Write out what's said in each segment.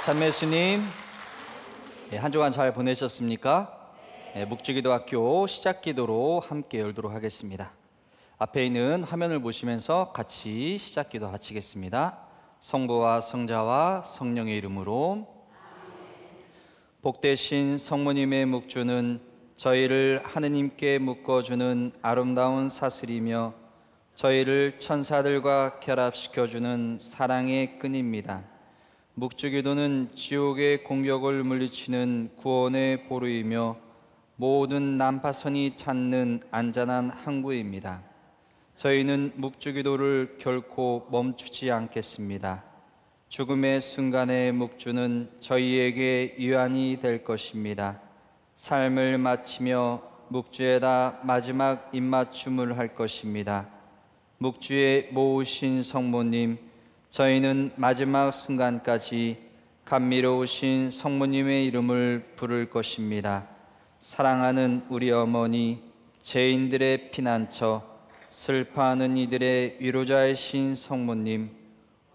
찬매수님, 한 주간 잘 보내셨습니까? 묵주기도학교 시작기도로 함께 열도록 하겠습니다. 앞에 있는 화면을 보시면서 같이 시작기도 바치겠습니다. 성부와 성자와 성령의 이름으로. 복되신 성모님의 묵주는 저희를 하느님께 묶어주는 아름다운 사슬이며 저희를 천사들과 결합시켜주는 사랑의 끈입니다. 묵주기도는 지옥의 공격을 물리치는 구원의 보루이며 모든 난파선이 찾는 안전한 항구입니다. 저희는 묵주기도를 결코 멈추지 않겠습니다. 죽음의 순간의 묵주는 저희에게 위안이 될 것입니다. 삶을 마치며 묵주에다 마지막 입맞춤을 할 것입니다. 묵주에 모으신 성모님, 저희는 마지막 순간까지 감미로우신 성모님의 이름을 부를 것입니다. 사랑하는 우리 어머니, 죄인들의 피난처, 슬퍼하는 이들의 위로자이신 성모님,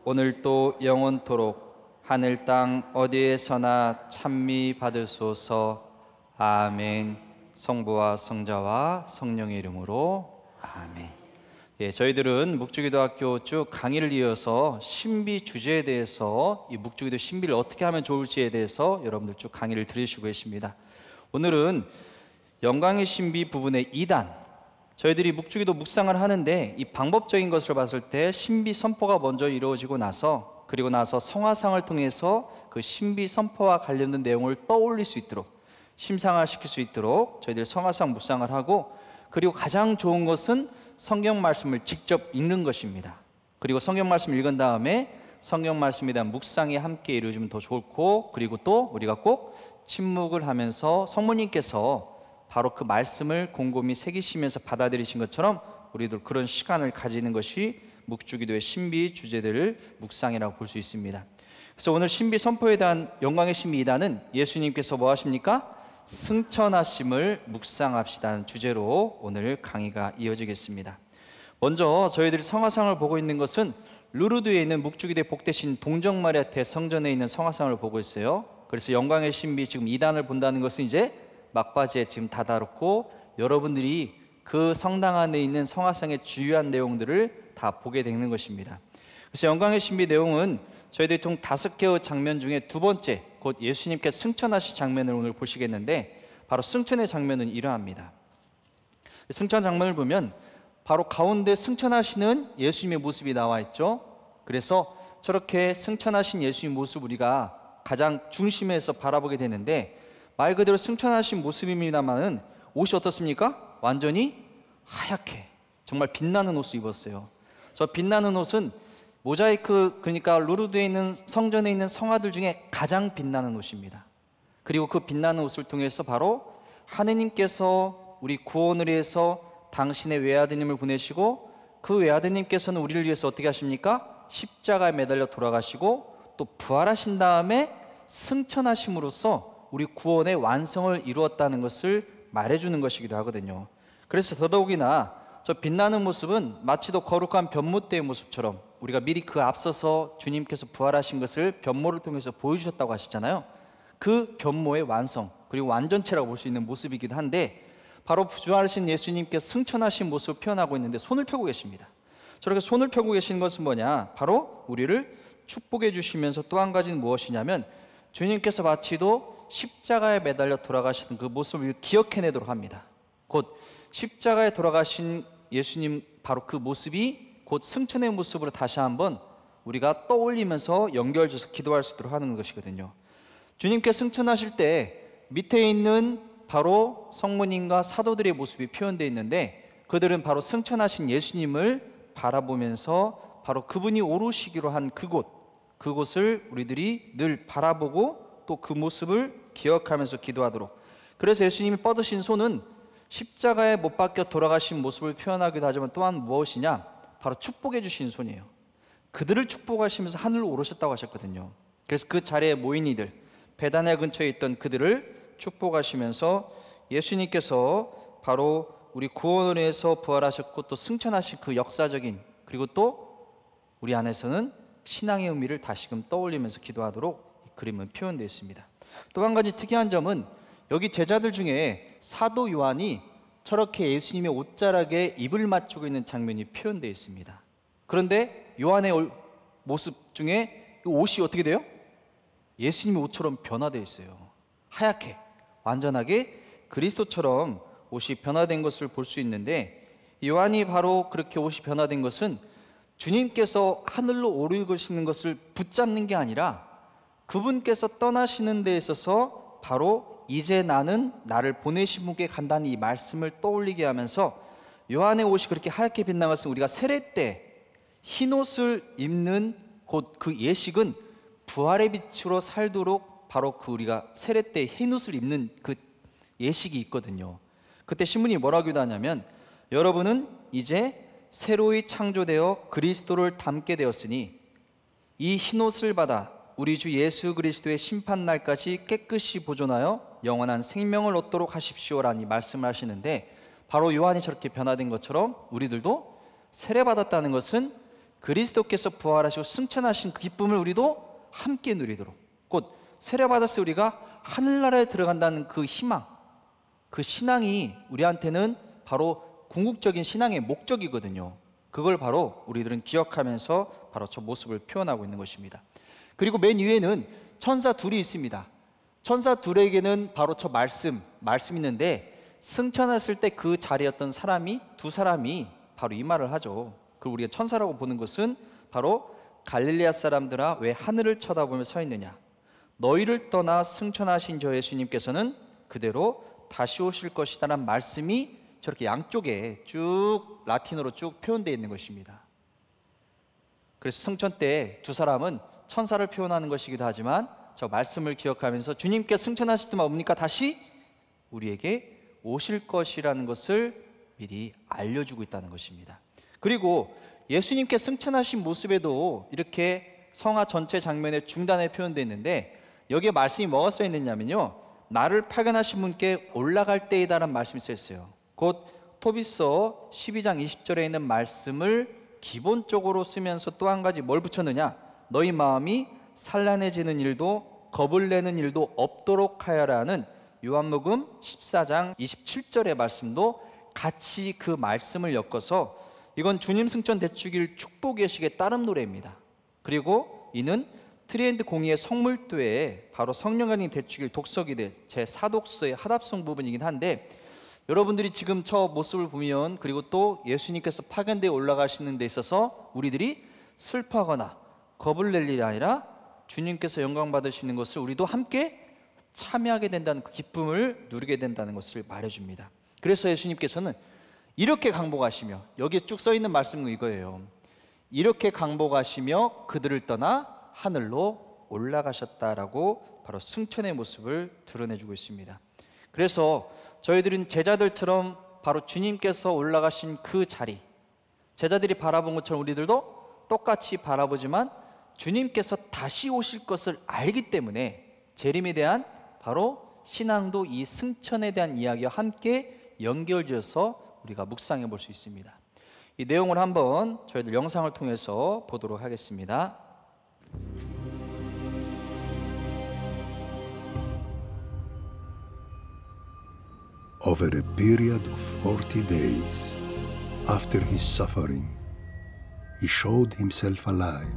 오늘도 영원토록 하늘 땅 어디에서나 찬미 받으소서. 아멘. 성부와 성자와 성령의 이름으로 아멘. 저희들은 묵주기도학교 쭉 강의를 이어서 신비 주제에 대해서 이 묵주기도 신비를 어떻게 하면 좋을지에 대해서 여러분들 쭉 강의를 들으시고 계십니다. 오늘은 영광의 신비 부분의 2단, 저희들이 묵주기도 묵상을 하는데 이 방법적인 것을 봤을 때 신비 선포가 먼저 이루어지고 나서, 그리고 나서 성화상을 통해서 그 신비 선포와 관련된 내용을 떠올릴 수 있도록, 심상화시킬 수 있도록 저희들 성화상 묵상을 하고, 그리고 가장 좋은 것은 성경 말씀을 직접 읽는 것입니다. 그리고 성경 말씀을 읽은 다음에 성경 말씀에 대한 묵상이 함께 이루어지면 더 좋고, 그리고 또 우리가 꼭 침묵을 하면서 성모님께서 바로 그 말씀을 곰곰이 새기시면서 받아들이신 것처럼 우리도 그런 시간을 가지는 것이 묵주기도의 신비 주제들을 묵상이라고 볼 수 있습니다. 그래서 오늘 신비 선포에 대한 영광의 신비 2단은 예수님께서 뭐 하십니까? 승천하심을 묵상합시다는 주제로 오늘 강의가 이어지겠습니다. 먼저 저희들이 성화상을 보고 있는 것은 루르드에 있는 묵주기도의 복되신 동정마리아 대성전에 있는 성화상을 보고 있어요. 그래서 영광의 신비 지금 2단을 본다는 것은 이제 막바지에 지금 다다랐고, 여러분들이 그 성당 안에 있는 성화상의 주요한 내용들을 다 보게 되는 것입니다. 그래서 영광의 신비 내용은 저희들이 총 5개의 장면 중에 두 번째, 곧 예수님께서 승천하신 장면을 오늘 보시겠는데, 바로 승천의 장면은 이러합니다. 승천 장면을 보면 바로 가운데 승천하시는 예수님의 모습이 나와 있죠. 그래서 저렇게 승천하신 예수님의 모습 우리가 가장 중심에서 바라보게 되는데, 말 그대로 승천하신 모습입니다만은 옷이 어떻습니까? 완전히 하얗게 정말 빛나는 옷을 입었어요. 저 빛나는 옷은 모자이크, 그러니까 루르드에 있는 성전에 있는 성화들 중에 가장 빛나는 옷입니다. 그리고 그 빛나는 옷을 통해서 바로 하느님께서 우리 구원을 위해서 당신의 외아드님을 보내시고, 그 외아드님께서는 우리를 위해서 어떻게 하십니까? 십자가에 매달려 돌아가시고 또 부활하신 다음에 승천하심으로써 우리 구원의 완성을 이루었다는 것을 말해주는 것이기도 하거든요. 그래서 더더욱이나 저 빛나는 모습은 마치도 거룩한 변모때의 모습처럼 우리가 미리 그 앞서서 주님께서 부활하신 것을 변모를 통해서 보여주셨다고 하시잖아요. 그 변모의 완성, 그리고 완전체라고 볼 수 있는 모습이기도 한데, 바로 부활하신 예수님께서 승천하신 모습을 표현하고 있는데 손을 펴고 계십니다. 저렇게 손을 펴고 계신 것은 뭐냐? 바로 우리를 축복해 주시면서 또 한 가지는 무엇이냐면, 주님께서 마치도 십자가에 매달려 돌아가시는 그 모습을 기억해내도록 합니다. 곧 십자가에 돌아가신 예수님, 바로 그 모습이 곧 승천의 모습으로 다시 한번 우리가 떠올리면서 연결해서 기도할 수 있도록 하는 것이거든요. 주님께 승천하실 때 밑에 있는 바로 성모님과 사도들의 모습이 표현되어 있는데, 그들은 바로 승천하신 예수님을 바라보면서 바로 그분이 오르시기로 한 그곳을 우리들이 늘 바라보고 또 그 모습을 기억하면서 기도하도록. 그래서 예수님이 뻗으신 손은 십자가에 못 박혀 돌아가신 모습을 표현하기도 하지만 또한 무엇이냐? 바로 축복해 주신 손이에요. 그들을 축복하시면서 하늘로 오르셨다고 하셨거든요. 그래서 그 자리에 모인 이들, 베다냐 근처에 있던 그들을 축복하시면서 예수님께서 바로 우리 구원을 위해서 부활하셨고 또 승천하신 그 역사적인, 그리고 또 우리 안에서는 신앙의 의미를 다시금 떠올리면서 기도하도록 그림은 표현되어 있습니다. 또 한 가지 특이한 점은 여기 제자들 중에 사도 요한이 저렇게 예수님의 옷자락에 입을 맞추고 있는 장면이 표현되어 있습니다. 그런데 요한의 모습 중에 옷이 어떻게 돼요? 예수님의 옷처럼 변화되어 있어요. 하얗게, 완전하게 그리스도처럼 옷이 변화된 것을 볼 수 있는데, 요한이 바로 그렇게 옷이 변화된 것은 주님께서 하늘로 오르시는 것을 붙잡는 게 아니라 그분께서 떠나시는 데 있어서 바로 이제 나는 나를 보내신 분께 간다는 이 말씀을 떠올리게 하면서, 요한의 옷이 그렇게 하얗게 빛난 것은 우리가 세례 때 흰옷을 입는 곧 그 예식은 부활의 빛으로 살도록 바로 그 우리가 세례 때 흰옷을 입는 그 예식이 있거든요. 그때 신문이 뭐라고 기도하냐면, 여러분은 이제 새로이 창조되어 그리스도를 닮게 되었으니 이 흰옷을 받아 우리 주 예수 그리스도의 심판날까지 깨끗이 보존하여 영원한 생명을 얻도록 하십시오라니 말씀을 하시는데, 바로 요한이 저렇게 변화된 것처럼 우리들도 세례받았다는 것은 그리스도께서 부활하시고 승천하신 그 기쁨을 우리도 함께 누리도록, 곧 세례받았을 우리가 하늘나라에 들어간다는 그 희망, 그 신앙이 우리한테는 바로 궁극적인 신앙의 목적이거든요. 그걸 바로 우리들은 기억하면서 바로 저 모습을 표현하고 있는 것입니다. 그리고 맨 위에는 천사 둘이 있습니다. 천사 둘에게는 바로 저 말씀이 있는데, 승천했을 때 그 자리였던 두 사람이 바로 이 말을 하죠. 그리고 우리가 천사라고 보는 것은 바로 갈릴레아 사람들아 왜 하늘을 쳐다보며 서 있느냐, 너희를 떠나 승천하신 저 예수님께서는 그대로 다시 오실 것이다라는 말씀이 저렇게 양쪽에 쭉 라틴어로 쭉 표현되어 있는 것입니다. 그래서 승천 때 두 사람은 천사를 표현하는 것이기도 하지만 저 말씀을 기억하면서 주님께 승천하실 때만 옵니까 다시 우리에게 오실 것이라는 것을 미리 알려주고 있다는 것입니다. 그리고 예수님께 승천하신 모습에도 이렇게 성화 전체 장면의 중단에 표현되어 있는데, 여기에 말씀이 뭐가 써 있느냐면요, 나를 파견하신 분께 올라갈 때이다라는 말씀이 써 있어요. 곧 토비서 12장 20절에 있는 말씀을 기본적으로 쓰면서 또 한 가지 뭘 붙였느냐, 너희 마음이 산란해지는 일도 겁을 내는 일도 없도록 하여라는 요한복음 14장 27절의 말씀도 같이 그 말씀을 엮어서, 이건 주님 승천 대축일 축복 예식의 따름 노래입니다. 그리고 이는 트리엔드 공의의 성물도에 바로 성령강림 대축일 독서기대 제4독서의 하답송 부분이긴 한데, 여러분들이 지금 저 모습을 보면, 그리고 또 예수님께서 파견대에 올라가시는 데 있어서 우리들이 슬퍼하거나 겁을 낼 일이 아니라 주님께서 영광 받으시는 것을 우리도 함께 참여하게 된다는 그 기쁨을 누리게 된다는 것을 말해줍니다. 그래서 예수님께서는 이렇게 강복하시며, 여기에 쭉 써 있는 말씀은 이거예요. 이렇게 강복하시며 그들을 떠나 하늘로 올라가셨다라고 바로 승천의 모습을 드러내주고 있습니다. 그래서 저희들은 제자들처럼 바로 주님께서 올라가신 그 자리, 제자들이 바라본 것처럼 우리들도 똑같이 바라보지만 주님께서 다시 오실 것을 알기 때문에 재림에 대한 바로 신앙도 이 승천에 대한 이야기와 함께 연결지어서 우리가 묵상해 볼 수 있습니다. 이 내용을 한번 저희들 영상을 통해서 보도록 하겠습니다. Over a period of 40 days after his suffering, he showed himself alive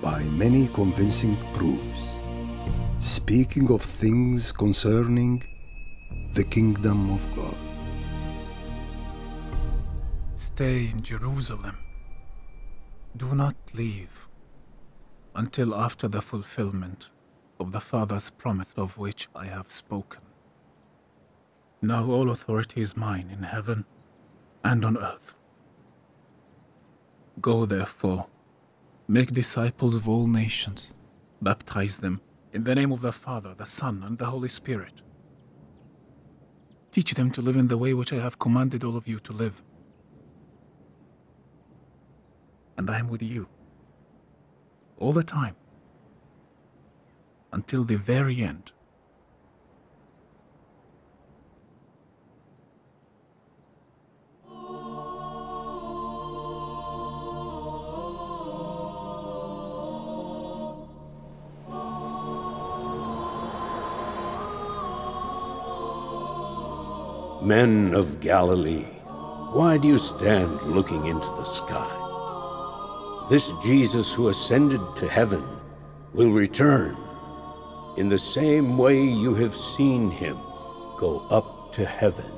by many convincing proofs, speaking of things concerning the kingdom of God. Stay in Jerusalem. Do not leave until after the fulfillment of the Father's promise of which I have spoken. Now all authority is mine in heaven and on earth. Go therefore, make disciples of all nations, baptize them in the name of the Father, the Son, and the Holy Spirit. Teach them to live in the way which I have commanded all of you to live. And I am with you all the time, until the very end. Men of Galilee, why do you stand looking into the sky? This Jesus who ascended to heaven will return in the same way you have seen him go up to heaven.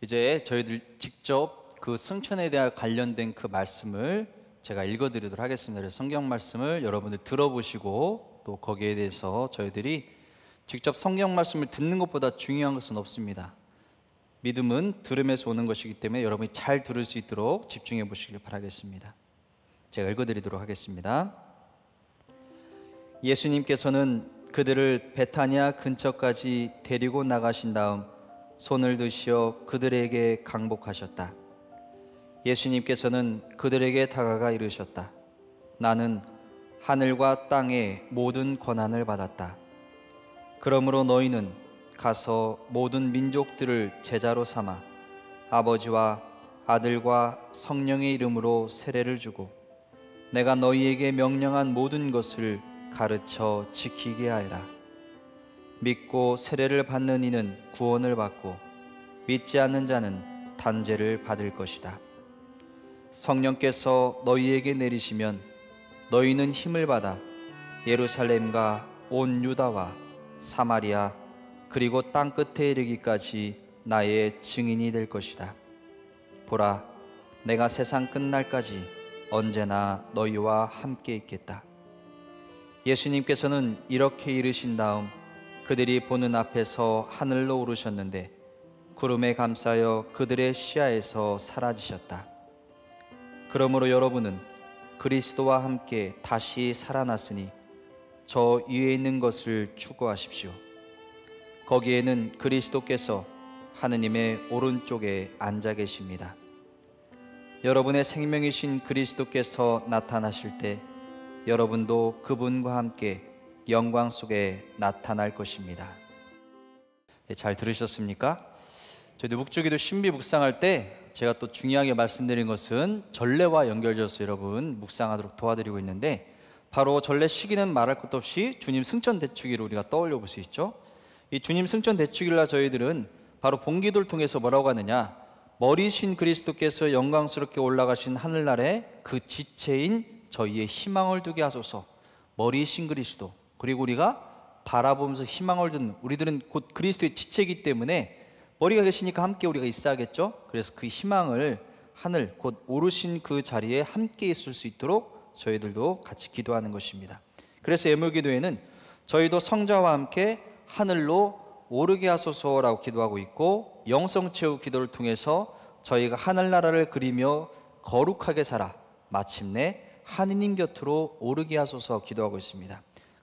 이제 저희들 직접 그 승천에 대한 관련된 그 말씀을 제가 읽어드리도록 하겠습니다. 그래서 성경 말씀을 여러분들 들어보시고 또 거기에 대해서 저희들이 직접 성경 말씀을 듣는 것보다 중요한 것은 없습니다. 믿음은 들음에서 오는 것이기 때문에 여러분이 잘 들을 수 있도록 집중해 보시길 바라겠습니다. 제가 읽어드리도록 하겠습니다. 예수님께서는 그들을 베타니아 근처까지 데리고 나가신 다음 손을 드시어 그들에게 강복하셨다. 예수님께서는 그들에게 다가가 이르셨다. 나는 하늘과 땅의 모든 권한을 받았다. 그러므로 너희는 가서 모든 민족들을 제자로 삼아 아버지와 아들과 성령의 이름으로 세례를 주고 내가 너희에게 명령한 모든 것을 가르쳐 지키게 하여라. 믿고 세례를 받는 이는 구원을 받고 믿지 않는 자는 단죄를 받을 것이다. 성령께서 너희에게 내리시면 너희는 힘을 받아 예루살렘과 온 유다와 사마리아 그리고 땅끝에 이르기까지 나의 증인이 될 것이다. 보라, 내가 세상 끝날까지 언제나 너희와 함께 있겠다. 예수님께서는 이렇게 이르신 다음 그들이 보는 앞에서 하늘로 오르셨는데 구름에 감싸여 그들의 시야에서 사라지셨다. 그러므로 여러분은 그리스도와 함께 다시 살아났으니 저 위에 있는 것을 추구하십시오. 거기에는 그리스도께서 하느님의 오른쪽에 앉아 계십니다. 여러분의 생명이신 그리스도께서 나타나실 때 여러분도 그분과 함께 영광 속에 나타날 것입니다. 잘 들으셨습니까? 저희도 묵주기도 신비 묵상할 때 제가 또 중요하게 말씀드린 것은 전례와 연결져서 여러분 묵상하도록 도와드리고 있는데, 바로 전례 시기는 말할 것도 없이 주님 승천 대축일을 우리가 떠올려 볼 수 있죠. 이 주님 승천 대축일날 저희들은 바로 본기도를 통해서 뭐라고 하느냐, 머리신 그리스도께서 영광스럽게 올라가신 하늘나라에 그 지체인 저희의 희망을 두게 하소서. 머리신 그리스도, 그리고 우리가 바라보면서 희망을 두는, 우리들은 곧 그리스도의 지체이기 때문에 머리가 계시니까 함께 우리가 있어야겠죠. 그래서 그 희망을 하늘 곧 오르신 그 자리에 함께 있을 수 있도록 저희들도 같이 기도하는 것입니다. 그래서 예물기도에는 저희도 성자와 함께 하늘로 오르게 하소서라고 기도하고 있고, 영성체후 기도를 통해서 저희가 하늘나라를 그리며 거룩하게 살아 마침내 하느님 곁으로 오르게 하소서 기도하고 있습니다.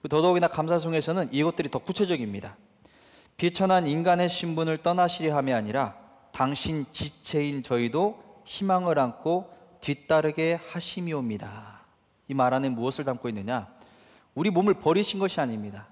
더더욱이나 감사송에서는 이것들이 더 구체적입니다. 비천한 인간의 신분을 떠나시려 함이 아니라 당신 지체인 저희도 희망을 안고 뒤따르게 하심이옵니다. 이 말 안에 무엇을 담고 있느냐, 우리 몸을 버리신 것이 아닙니다.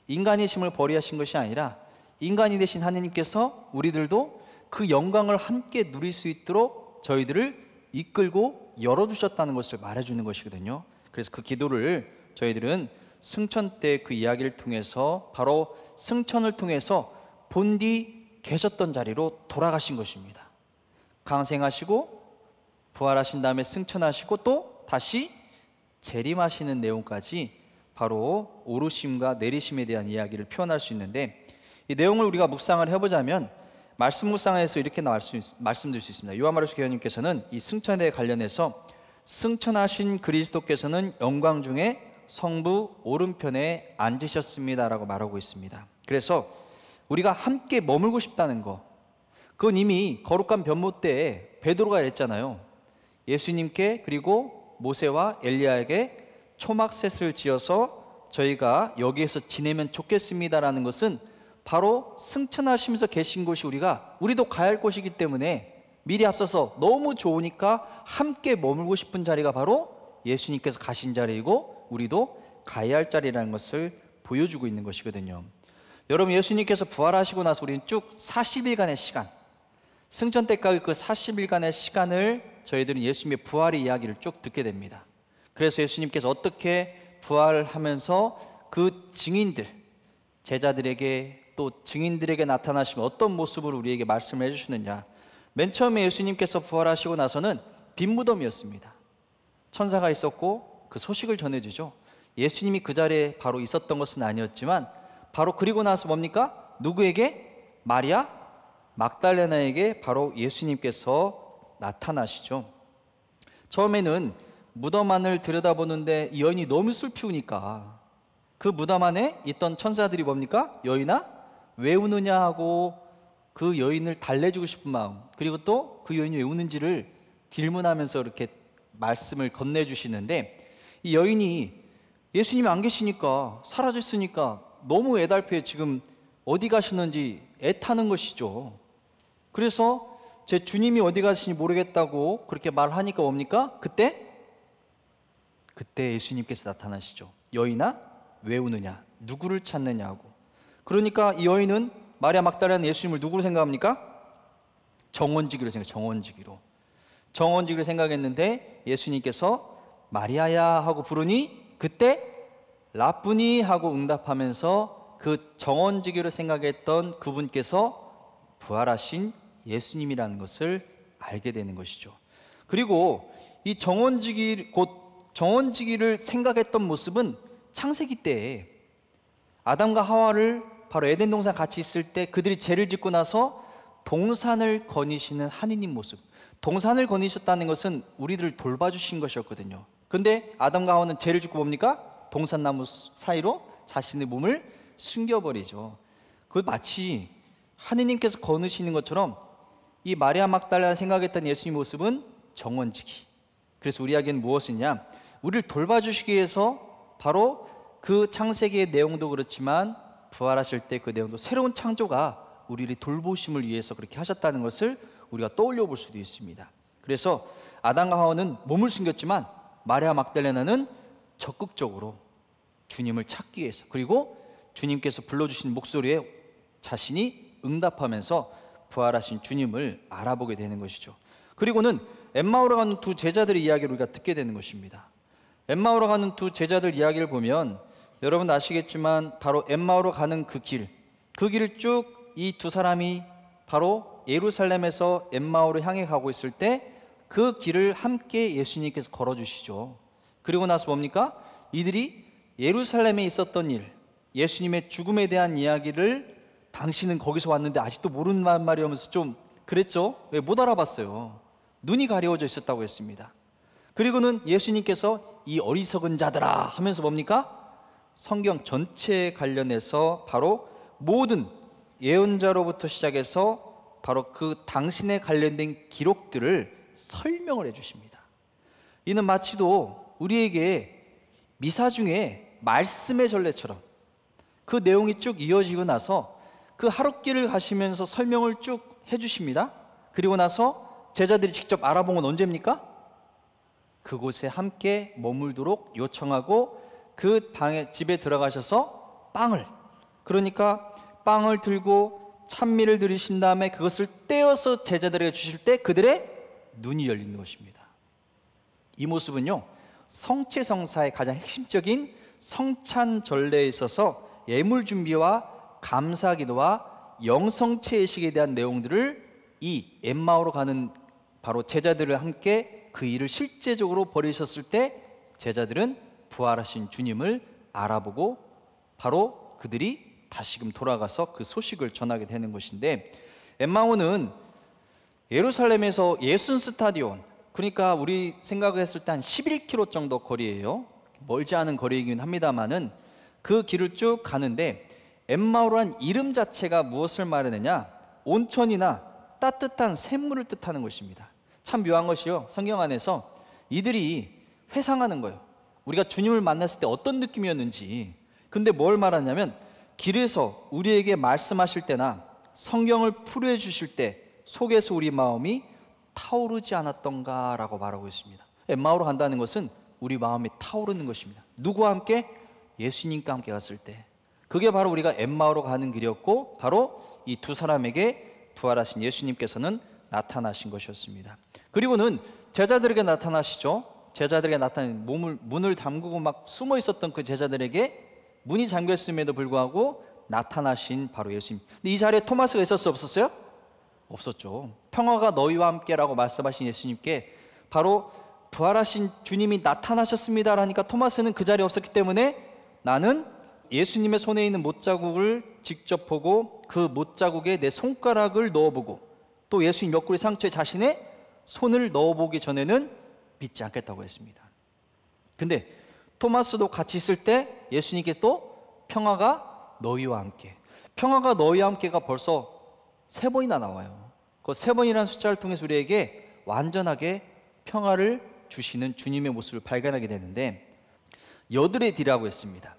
인간의 힘을 버리하신 것이 아니라 인간이 되신 하느님께서 우리들도 그 영광을 함께 누릴 수 있도록 저희들을 이끌고 열어주셨다는 것을 말해주는 것이거든요. 그래서 그 기도를 저희들은 승천 때 그 이야기를 통해서 바로 승천을 통해서 본디 계셨던 자리로 돌아가신 것입니다. 강생하시고 부활하신 다음에 승천하시고 또 다시 재림하시는 내용까지 바로 오르심과 내리심에 대한 이야기를 표현할 수 있는데, 이 내용을 우리가 묵상을 해보자면 말씀 묵상에서 이렇게 말씀드릴 수 있습니다. 요한마르스 교수님께서는 이 승천에 관련해서 승천하신 그리스도께서는 영광 중에 성부 오른편에 앉으셨습니다라고 말하고 있습니다. 그래서 우리가 함께 머물고 싶다는 거, 그건 이미 거룩한 변모 때에 베드로가 했잖아요. 예수님께 그리고 모세와 엘리야에게 초막셋을 지어서 저희가 여기에서 지내면 좋겠습니다라는 것은 바로 승천하시면서 계신 곳이 우리도 가야 할 곳이기 때문에 미리 앞서서 너무 좋으니까 함께 머물고 싶은 자리가 바로 예수님께서 가신 자리이고 우리도 가야 할 자리라는 것을 보여주고 있는 것이거든요. 여러분, 예수님께서 부활하시고 나서 우리는 쭉 40일간의 시간, 승천 때까지 그 40일간의 시간을 저희들은 예수님의 부활의 이야기를 쭉 듣게 됩니다. 그래서 예수님께서 어떻게 부활하면서 그 증인들, 제자들에게 또 증인들에게 나타나시면 어떤 모습으로 우리에게 말씀을 해주시느냐. 맨 처음에 예수님께서 부활하시고 나서는 빈 무덤이었습니다. 천사가 있었고 그 소식을 전해주죠. 예수님이 그 자리에 바로 있었던 것은 아니었지만 바로 그리고 나서 뭡니까? 누구에게? 마리아 막달레나에게 바로 예수님께서 나타나시죠. 처음에는 무덤 안을 들여다보는데 이 여인이 너무 슬피우니까 그 무덤 안에 있던 천사들이 뭡니까? 여인아 왜 우느냐 하고 그 여인을 달래주고 싶은 마음, 그리고 또 그 여인이 왜 우는지를 질문하면서 이렇게 말씀을 건네주시는데, 이 여인이 예수님이 안 계시니까, 사라졌으니까 너무 애달프게 지금 어디 가시는지 애타는 것이죠. 그래서 제 주님이 어디 가시는지 모르겠다고 그렇게 말하니까 뭡니까? 그때 예수님께서 나타나시죠. 여인아 왜 우느냐, 누구를 찾느냐고. 그러니까 이 여인은 마리아 막달레나는 예수님을 누구로 생각합니까? 정원지기로 생각했는데 예수님께서 마리아야 하고 부르니 그때 라쁘니 하고 응답하면서 그 정원지기로 생각했던 그분께서 부활하신 예수님이라는 것을 알게 되는 것이죠. 그리고 이 정원지기를 생각했던 모습은 창세기 때에 아담과 하와를 바로 에덴 동산 같이 있을 때 그들이 죄를 짓고 나서 동산을 거니시는 하느님 모습, 동산을 거니셨다는 것은 우리들을 돌봐주신 것이었거든요. 근데 아담과 하와는 죄를 짓고 뭡니까? 동산나무 사이로 자신의 몸을 숨겨버리죠. 그 마치 하느님께서 거느시는 것처럼 이 마리아 막달레나 생각했던 예수님 모습은 정원지기. 그래서 우리에게는 무엇이냐? 우리를 돌봐주시기 위해서 바로 그 창세기의 내용도 그렇지만 부활하실 때 그 내용도 새로운 창조가 우리를 돌보심을 위해서 그렇게 하셨다는 것을 우리가 떠올려 볼 수도 있습니다. 그래서 아담과 하와는 몸을 숨겼지만 마리아 막달레나는 적극적으로 주님을 찾기 위해서, 그리고 주님께서 불러주신 목소리에 자신이 응답하면서 부활하신 주님을 알아보게 되는 것이죠. 그리고는 엠마오로 가는 두 제자들의 이야기를 우리가 듣게 되는 것입니다. 엠마오로 가는 두 제자들 이야기를 보면 여러분 아시겠지만 바로 엠마오로 가는 그 길을 쭉 이 두 사람이 바로 예루살렘에서 엠마오로 향해 가고 있을 때 그 길을 함께 예수님께서 걸어주시죠. 그리고 나서 뭡니까? 이들이 예루살렘에 있었던 일, 예수님의 죽음에 대한 이야기를 당신은 거기서 왔는데 아직도 모르는 말이 오면서 좀 그랬죠? 왜 못 알아봤어요? 눈이 가려워져 있었다고 했습니다. 그리고는 예수님께서 이 어리석은 자들아 하면서 뭡니까? 성경 전체에 관련해서 바로 모든 예언자로부터 시작해서 바로 그 당신에 관련된 기록들을 설명을 해주십니다. 이는 마치도 우리에게 미사 중에 말씀의 전례처럼 그 내용이 쭉 이어지고 나서 그 하룻길을 가시면서 설명을 쭉 해주십니다. 그리고 나서 제자들이 직접 알아본 건 언제입니까? 그곳에 함께 머물도록 요청하고 그 집에 들어가셔서 그러니까 빵을 들고 찬미를 드리신 다음에 그것을 떼어서 제자들에게 주실 때 그들의 눈이 열리는 것입니다. 이 모습은요, 성체성사의 가장 핵심적인 성찬 전례에 있어서 예물 준비와 감사 기도와 영성체 의식에 대한 내용들을 이 엠마오로 가는 바로 제자들을 함께 그 일을 실제적으로 벌이셨을 때 제자들은 부활하신 주님을 알아보고 바로 그들이 다시금 돌아가서 그 소식을 전하게 되는 것인데, 엠마오는 예루살렘에서 예순 스타디온, 그러니까 우리 생각했을 때 한 11km 정도 거리예요. 멀지 않은 거리이긴 합니다만은 그 길을 쭉 가는데 엠마오라는 이름 자체가 무엇을 말하느냐? 온천이나 따뜻한 샘물을 뜻하는 것입니다. 참 묘한 것이요, 성경 안에서 이들이 회상하는 거예요. 우리가 주님을 만났을 때 어떤 느낌이었는지. 근데 뭘 말하냐면 길에서 우리에게 말씀하실 때나 성경을 풀이해 주실 때 속에서 우리 마음이 타오르지 않았던가 라고 말하고 있습니다. 엠마오로 간다는 것은 우리 마음이 타오르는 것입니다. 누구와 함께? 예수님과 함께 갔을 때. 그게 바로 우리가 엠마오로 가는 길이었고 바로 이 두 사람에게 부활하신 예수님께서는 나타나신 것이었습니다. 그리고는 제자들에게 나타나시죠. 제자들에게 나타난 문을 잠그고 막 숨어 있었던 그 제자들에게 문이 잠겨 있음에도 불구하고 나타나신 바로 예수님. 근데 이 자리에 토마스가 있었어요, 없었어요? 없었죠. 평화가 너희와 함께라고 말씀하신 예수님께 바로 부활하신 주님이 나타나셨습니다 라니까 토마스는 그 자리에 없었기 때문에 나는 예수님의 손에 있는 못자국을 직접 보고 그 못자국에 내 손가락을 넣어보고 또 예수님 옆구리 상처에 자신의 손을 넣어보기 전에는 믿지 않겠다고 했습니다. 근데 토마스도 같이 있을 때 예수님께 또 평화가 너희와 함께, 평화가 너희와 함께가 벌써 3번이나 나와요. 그 3번이라는 숫자를 통해서 우리에게 완전하게 평화를 주시는 주님의 모습을 발견하게 되는데, 여드레 뒤라고 했습니다.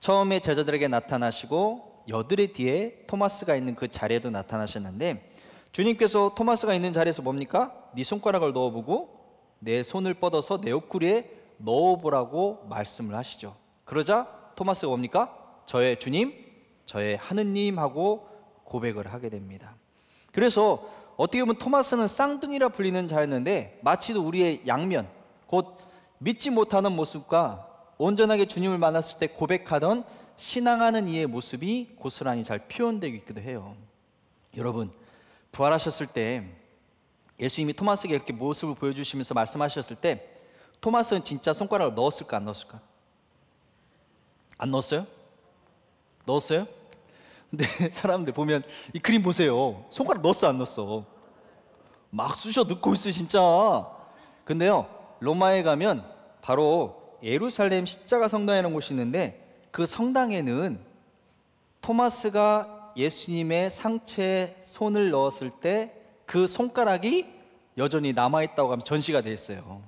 처음에 제자들에게 나타나시고 여드레 뒤에 토마스가 있는 그 자리에도 나타나셨는데, 주님께서 토마스가 있는 자리에서 뭡니까? 네 손가락을 넣어보고 내 손을 뻗어서 내 옆구리에 넣어보라고 말씀을 하시죠. 그러자 토마스가 뭡니까? 저의 주님, 저의 하느님 하고 고백을 하게 됩니다. 그래서 어떻게 보면 토마스는 쌍둥이라 불리는 자였는데 마치도 우리의 양면, 곧 믿지 못하는 모습과 온전하게 주님을 만났을 때 고백하던 신앙하는 이의 모습이 고스란히 잘 표현되고 있기도 해요. 여러분, 부활하셨을 때 예수님이 토마스에게 이렇게 모습을 보여주시면서 말씀하셨을 때 토마스는 진짜 손가락을 넣었을까 안 넣었을까? 안 넣었어요? 넣었어요? 근데 사람들 보면 이 그림 보세요. 손가락 넣었어 안 넣었어? 막 쑤셔 넣고 있어 진짜. 근데요, 로마에 가면 바로 예루살렘 십자가 성당이라는 곳이 있는데 그 성당에는 토마스가 예수님의 상체에 손을 넣었을 때 그 손가락이 여전히 남아있다고 하면 전시가 되어 있어요.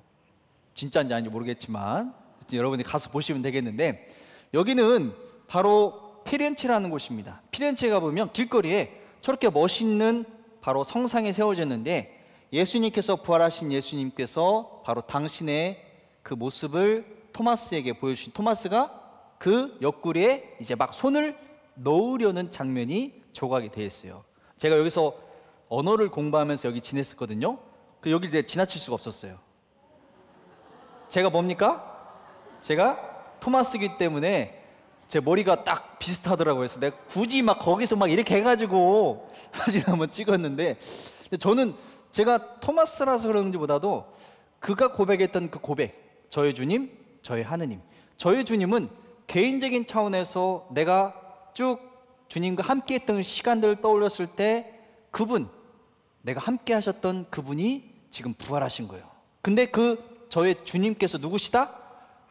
진짜인지 아닌지 모르겠지만 여러분이 가서 보시면 되겠는데, 여기는 바로 피렌체라는 곳입니다. 피렌체에 가보면 길거리에 저렇게 멋있는 바로 성상이 세워졌는데, 예수님께서 부활하신 예수님께서 바로 당신의 그 모습을 토마스에게 보여주신, 토마스가 그 옆구리에 이제 막 손을 넣으려는 장면이 조각이 되어 있어요. 제가 여기서 언어를 공부하면서 여기 지냈었거든요. 그 여기를 지나칠 수가 없었어요. 제가 뭡니까? 제가 토마스이기 때문에 제 머리가 딱 비슷하더라고요. 그래서 내가 굳이 막 거기서 막 이렇게 해가지고 사진 한번 찍었는데, 저는 제가 토마스라서 그런지 보다도 그가 고백했던 그 고백, 저의 주님, 저의 하느님. 저의 주님은 개인적인 차원에서 내가 쭉 주님과 함께 했던 시간들을 떠올렸을 때 그분, 내가 함께 하셨던 그분이 지금 부활하신 거예요. 근데 그 저의 주님께서 누구시다?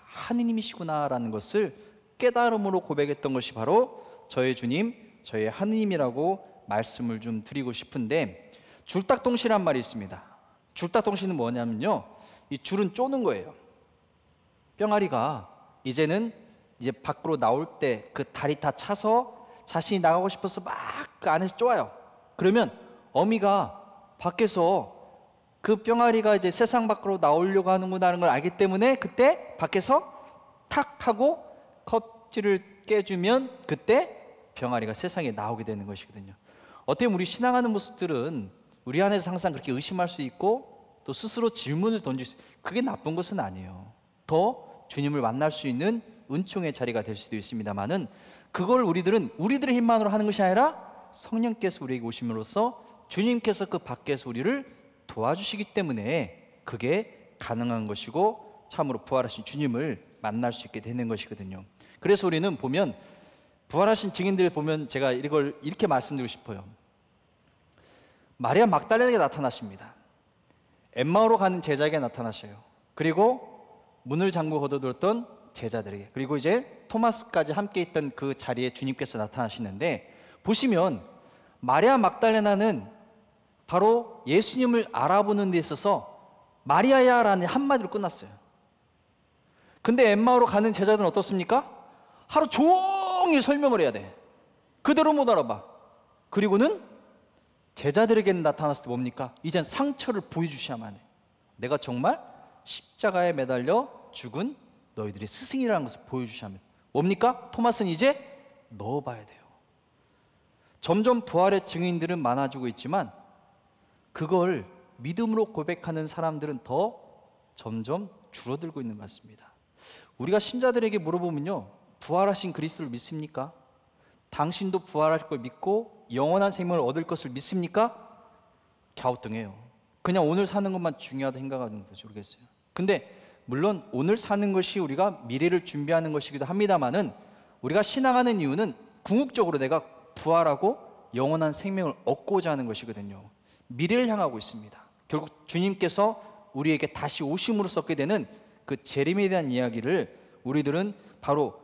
하느님이시구나라는 것을 깨달음으로 고백했던 것이 바로 저의 주님, 저의 하느님이라고 말씀을 좀 드리고 싶은데, 줄딱동시란 말이 있습니다. 줄딱동시는 뭐냐면요, 이 줄은 쪼는 거예요. 뿅아리가 이제는 이제 밖으로 나올 때 그 다리 다 차서 자신이 나가고 싶어서 막 그 안에서 쪼아요. 그러면 어미가 밖에서 그 뿅아리가 이제 세상 밖으로 나오려고 하는구나 하는 걸 알기 때문에 그때 밖에서 탁 하고 껍질을 깨주면 그때 병아리가 세상에 나오게 되는 것이거든요. 어떻게 보면 우리 신앙하는 모습들은 우리 안에서 항상 그렇게 의심할 수 있고 또 스스로 질문을 던질 수 있어요. 그게 나쁜 것은 아니에요. 더 주님을 만날 수 있는 은총의 자리가 될 수도 있습니다만은, 그걸 우리들의 힘만으로 하는 것이 아니라 성령께서 우리에게 오심으로써 주님께서 그 밖에서 우리를 도와주시기 때문에 그게 가능한 것이고 참으로 부활하신 주님을 만날 수 있게 되는 것이거든요. 그래서 우리는 보면 부활하신 증인들 보면 제가 이걸 이렇게 말씀드리고 싶어요. 마리아 막달레나에게 나타나십니다. 엠마오로 가는 제자에게 나타나셔요. 그리고 문을 잠그고 걷어들었던 제자들에게, 그리고 이제 토마스까지 함께 있던 그 자리에 주님께서 나타나시는데, 보시면 마리아 막달레나는 바로 예수님을 알아보는 데 있어서 마리아야라는 한마디로 끝났어요. 근데 엠마오로 가는 제자들은 어떻습니까? 하루 종일 설명을 해야 돼. 그대로 못 알아봐. 그리고는 제자들에게는 나타났을 때 뭡니까? 이젠 상처를 보여주셔야만 해. 내가 정말 십자가에 매달려 죽은 너희들의 스승이라는 것을 보여주셔야만 해. 뭡니까? 토마스는 이제 넣어봐야 돼요. 점점 부활의 증인들은 많아지고 있지만 그걸 믿음으로 고백하는 사람들은 더 점점 줄어들고 있는 것 같습니다. 우리가 신자들에게 물어보면요, 부활하신 그리스도를 믿습니까? 당신도 부활할 걸 믿고 영원한 생명을 얻을 것을 믿습니까? 갸우뚱해요. 그냥 오늘 사는 것만 중요하다 생각하는 거죠. 모르겠어요. 근데 물론 오늘 사는 것이 우리가 미래를 준비하는 것이기도 합니다만은, 우리가 신앙하는 이유는 궁극적으로 내가 부활하고 영원한 생명을 얻고자 하는 것이거든요. 미래를 향하고 있습니다. 결국 주님께서 우리에게 다시 오심으로 썼게 되는 그 재림에 대한 이야기를 우리들은 바로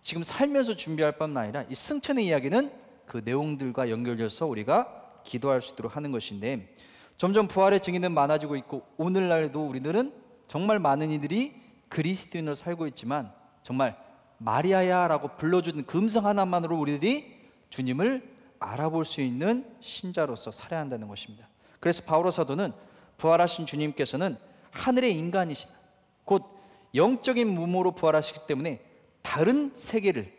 지금 살면서 준비할 뿐만 아니라 이 승천의 이야기는 그 내용들과 연결돼서 우리가 기도할 수 있도록 하는 것인데, 점점 부활의 증인은 많아지고 있고 오늘날도 우리들은 정말 많은 이들이 그리스도인으로 살고 있지만 정말 마리아야 라고 불러주는 그 음성 하나만으로 우리들이 주님을 알아볼 수 있는 신자로서 살아야 한다는 것입니다. 그래서 바오로 사도는 부활하신 주님께서는 하늘의 인간이시다, 곧 영적인 무모로 부활하시기 때문에 다른 세계를,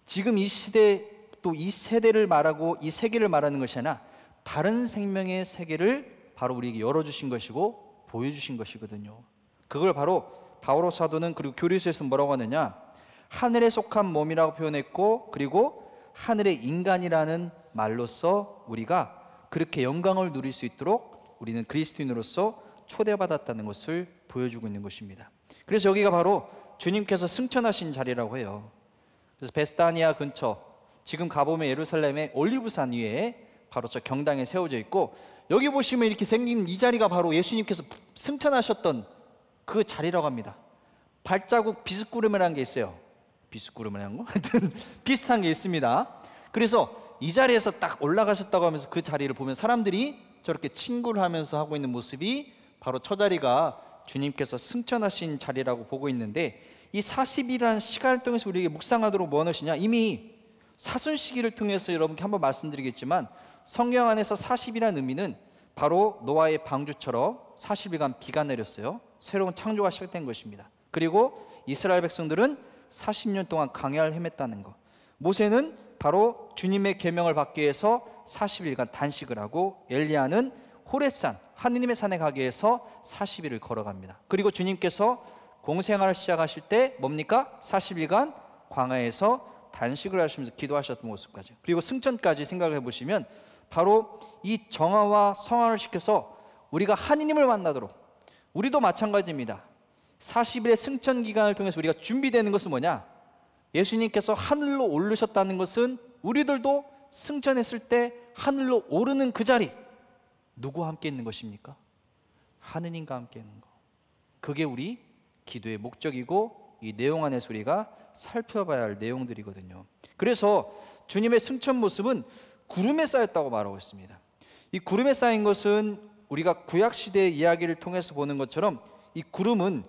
지금 이 시대 또 이 세대를 말하고 이 세계를 말하는 것이 아니라 다른 생명의 세계를 바로 우리에게 열어주신 것이고 보여주신 것이거든요. 그걸 바로 바오로 사도는 그리고 교리서에서 뭐라고 하느냐, 하늘에 속한 몸이라고 표현했고, 그리고 하늘의 인간이라는 말로써 우리가 그렇게 영광을 누릴 수 있도록 우리는 그리스도인으로서 초대받았다는 것을 보여주고 있는 것입니다. 그래서 여기가 바로 주님께서 승천하신 자리라고 해요. 그래서 베스다니아 근처, 지금 가보면 예루살렘의 올리브산 위에 바로 저 경당에 세워져 있고, 여기 보시면 이렇게 생긴 이 자리가 바로 예수님께서 승천하셨던 그 자리라고 합니다. 발자국 비스구름이라는 게 있어요. 비스구름이라는 거? 하여튼 비슷한 게 있습니다. 그래서 이 자리에서 딱 올라가셨다고 하면서 그 자리를 보면 사람들이 저렇게 친구를 하면서 하고 있는 모습이 바로 저 자리가 주님께서 승천하신 자리라고 보고 있는데, 이 40일이라는 시간을 통해서 우리에게 묵상하도록 무엇이냐, 이미 사순 시기를 통해서 여러분께 한번 말씀드리겠지만 성경 안에서 40이라는 의미는 바로 노아의 방주처럼 40일간 비가 내렸어요. 새로운 창조가 시작된 것입니다. 그리고 이스라엘 백성들은 40년 동안 광야를 헤맸다는 것, 모세는 바로 주님의 계명을 받기 위해서 40일간 단식을 하고, 엘리야는 호렙산 하느님의 산에 가기 위해서 40일을 걸어갑니다. 그리고 주님께서 공생활을 시작하실 때 뭡니까? 40일간 광야에서 단식을 하시면서 기도하셨던 모습까지, 그리고 승천까지 생각을 해보시면 바로 이 정화와 성화를 시켜서 우리가 하느님을 만나도록, 우리도 마찬가지입니다. 40일의 승천 기간을 통해서 우리가 준비되는 것은 뭐냐, 예수님께서 하늘로 오르셨다는 것은 우리들도 승천했을 때 하늘로 오르는 그 자리, 누구와 함께 있는 것입니까? 하느님과 함께 있는 것. 그게 우리 기도의 목적이고 이 내용 안에서 우리가 살펴봐야 할 내용들이거든요. 그래서 주님의 승천 모습은 구름에 쌓였다고 말하고 있습니다. 이 구름에 쌓인 것은 우리가 구약시대의 이야기를 통해서 보는 것처럼 이 구름은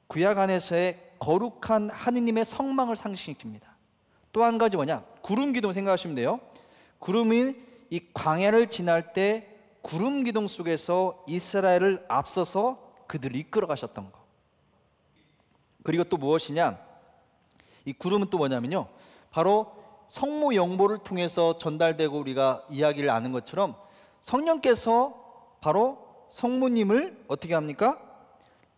구약 안에서의 거룩한 하느님의 성망을 상징시킵니다. 또 한 가지 뭐냐, 구름 기둥 생각하시면 돼요. 구름은 이 광야를 지날 때 구름 기둥 속에서 이스라엘을 앞서서 그들을 이끌어 가셨던 것. 그리고 또 무엇이냐, 이 구름은 또 뭐냐면요, 바로 성모 영보를 통해서 전달되고 우리가 이야기를 아는 것처럼 성령께서 바로 성모님을 어떻게 합니까?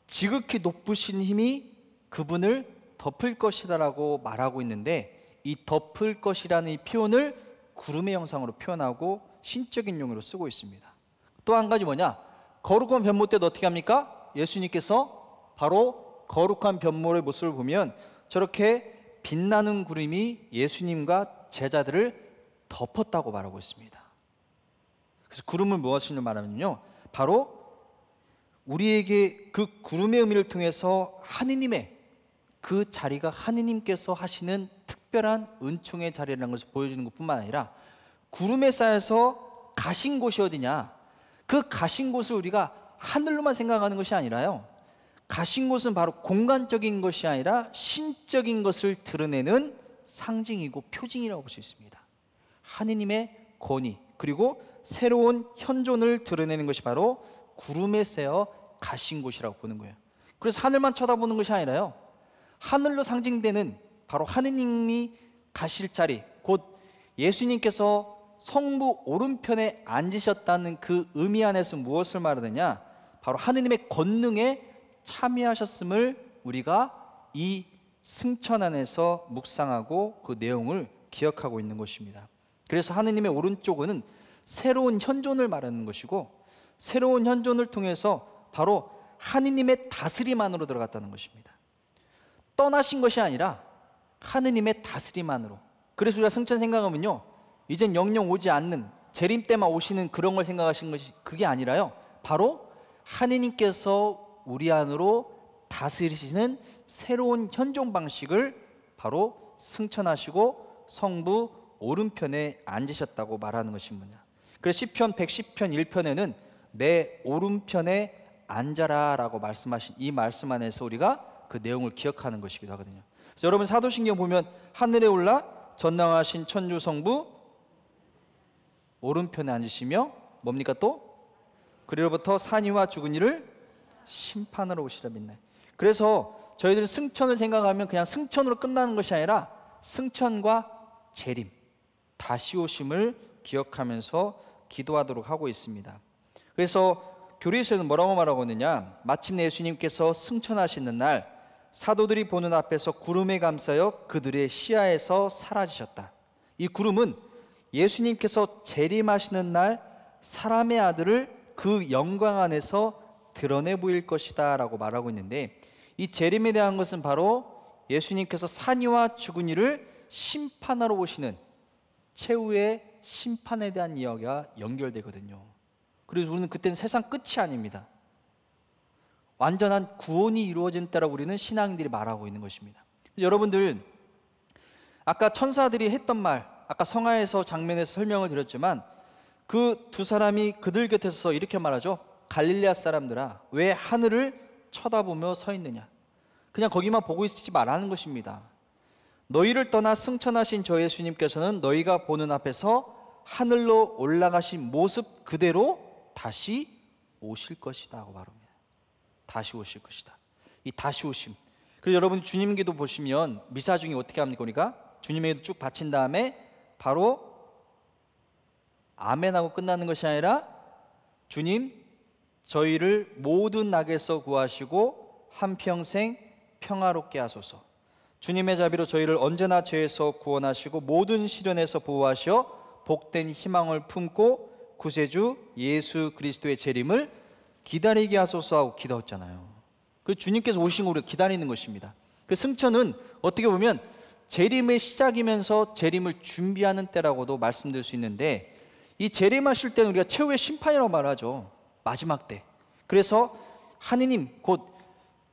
지극히 높으신 힘이 그분을 덮을 것이다 라고 말하고 있는데, 이 덮을 것이라는 이 표현을 구름의 형상으로 표현하고 신적인 용어로 쓰고 있습니다. 또 한 가지 뭐냐, 거룩한 변모 때도 어떻게 합니까? 예수님께서 바로 거룩한 변모의 모습을 보면 저렇게 빛나는 구름이 예수님과 제자들을 덮었다고 말하고 있습니다. 그래서 구름을 무엇이냐 말하면요, 바로 우리에게 그 구름의 의미를 통해서 하느님의 그 자리가 하느님께서 하시는 특별한 은총의 자리라는 것을 보여주는 것뿐만 아니라, 구름에 쌓여서 가신 곳이 어디냐, 그 가신 곳을 우리가 하늘로만 생각하는 것이 아니라요, 가신 곳은 바로 공간적인 것이 아니라 신적인 것을 드러내는 상징이고 표징이라고 볼 수 있습니다. 하느님의 권위, 그리고 새로운 현존을 드러내는 것이 바로 구름에 쌓여 가신 곳이라고 보는 거예요. 그래서 하늘만 쳐다보는 것이 아니라요, 하늘로 상징되는 바로 하느님이 가실 자리, 곧 예수님께서 성부 오른편에 앉으셨다는 그 의미 안에서 무엇을 말하느냐, 바로 하느님의 권능의 참여하셨음을 우리가 이 승천 안에서 묵상하고 그 내용을 기억하고 있는 것입니다. 그래서 하느님의 오른쪽은 새로운 현존을 말하는 것이고, 새로운 현존을 통해서 바로 하느님의 다스림 안으로 들어갔다는 것입니다. 떠나신 것이 아니라 하느님의 다스림 안으로. 그래서 우리가 승천 생각하면요, 이젠 영영 오지 않는, 재림 때만 오시는 그런 걸 생각하신 것이, 그게 아니라요, 바로 하느님께서 우리 안으로 다스리시는 새로운 현존 방식을 바로 승천하시고 성부 오른편에 앉으셨다고 말하는 것입니다. 그래서 시편 110편 1편에는 내 오른편에 앉아라 라고 말씀하신 이 말씀 안에서 우리가 그 내용을 기억하는 것이기도 하거든요. 그래서 여러분 사도신경 보면 하늘에 올라 전능하신 천주 성부 오른편에 앉으시며 뭡니까 또? 그리로부터 산이와 죽은 이를 심판하러 오시라 믿나요? 그래서 저희들은 승천을 생각하면 그냥 승천으로 끝나는 것이 아니라 승천과 재림, 다시 오심을 기억하면서 기도하도록 하고 있습니다. 그래서 교리에서는 뭐라고 말하고 있느냐, 마침내 예수님께서 승천하시는 날 사도들이 보는 앞에서 구름에 감싸여 그들의 시야에서 사라지셨다. 이 구름은 예수님께서 재림하시는 날 사람의 아들을 그 영광 안에서 드러내 보일 것이다 라고 말하고 있는데, 이 재림에 대한 것은 바로 예수님께서 산이와 죽은 이를 심판하러 오시는 최후의 심판에 대한 이야기가 연결되거든요. 그래서 우리는 그때는 세상 끝이 아닙니다. 완전한 구원이 이루어진 때라고 우리는 신앙인들이 말하고 있는 것입니다. 여러분들, 아까 천사들이 했던 말, 아까 성화에서 장면에서 설명을 드렸지만 그 두 사람이 그들 곁에서 이렇게 말하죠. 갈릴레아 사람들아, 왜 하늘을 쳐다보며 서 있느냐. 그냥 거기만 보고 있지 말라는 것입니다. 너희를 떠나 승천하신 저 예수님께서는 너희가 보는 앞에서 하늘로 올라가신 모습 그대로 다시 오실 것이다 하고 말합니다. 다시 오실 것이다. 이 다시 오심. 그래서 여러분 주님 기도 보시면 미사 중에 어떻게 합니까? 우리가 주님의 기도 쭉 바친 다음에 바로 아멘하고 끝나는 것이 아니라 주님 저희를 모든 악에서 구하시고 한평생 평화롭게 하소서. 주님의 자비로 저희를 언제나 죄에서 구원하시고 모든 시련에서 보호하셔 복된 희망을 품고 구세주 예수 그리스도의 재림을 기다리게 하소서 하고 기도했잖아요. 그 주님께서 오신 걸 우리가 기다리는 것입니다. 그 승천은 어떻게 보면 재림의 시작이면서 재림을 준비하는 때라고도 말씀드릴 수 있는데, 이 재림하실 때는 우리가 최후의 심판이라고 말하죠. 마지막 때. 그래서 하느님 곧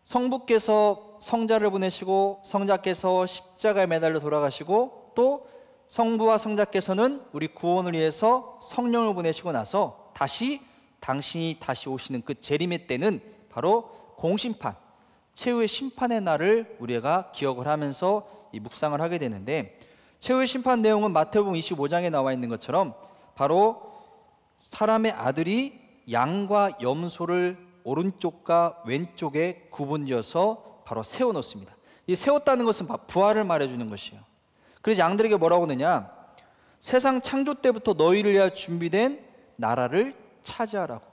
성부께서 성자를 보내시고 성자께서 십자가에 매달려 돌아가시고 또 성부와 성자께서는 우리 구원을 위해서 성령을 보내시고 나서 다시 당신이 다시 오시는 그 재림의 때는 바로 공심판, 최후의 심판의 날을 우리가 기억을 하면서 이 묵상을 하게 되는데, 최후의 심판 내용은 마태복음 25장에 나와 있는 것처럼 바로 사람의 아들이 양과 염소를 오른쪽과 왼쪽에 구분지어서 바로 세워놓습니다. 이 세웠다는 것은 부활을 말해주는 것이에요. 그래서 양들에게 뭐라고 하느냐, 세상 창조 때부터 너희를 위하여 준비된 나라를 차지하라고.